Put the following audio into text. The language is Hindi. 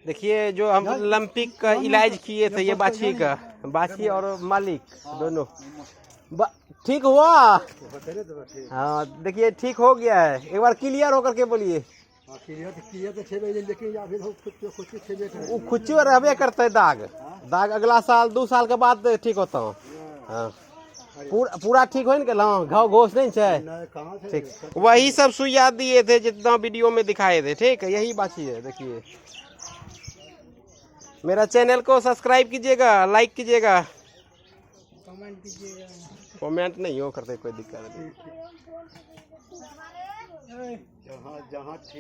देखिए जो हम ओलंपिक का इलाज किए थे ये बाछी का, बाछी और मालिक दोनों ठीक हुआ। हाँ देखिए ठीक हो गया है, एक बार क्लियर होकर के बोलिए। खुच्ची और रहबे करते है दाग अगला साल 2 साल के बाद ठीक होता हूँ। हाँ पूरा ठीक हो ना, घाव घोष नहीं है ठीक। वही सब सुइया दिए थे जितना वीडियो में दिखाए थे, ठीक है यही बाछी है। देखिए मेरा चैनल को सब्सक्राइब कीजिएगा, लाइक कीजिएगा, कमेंट कीजिएगा। कमेंट नहीं हो करते कोई दिक्कत नहीं। जहाँ ठीक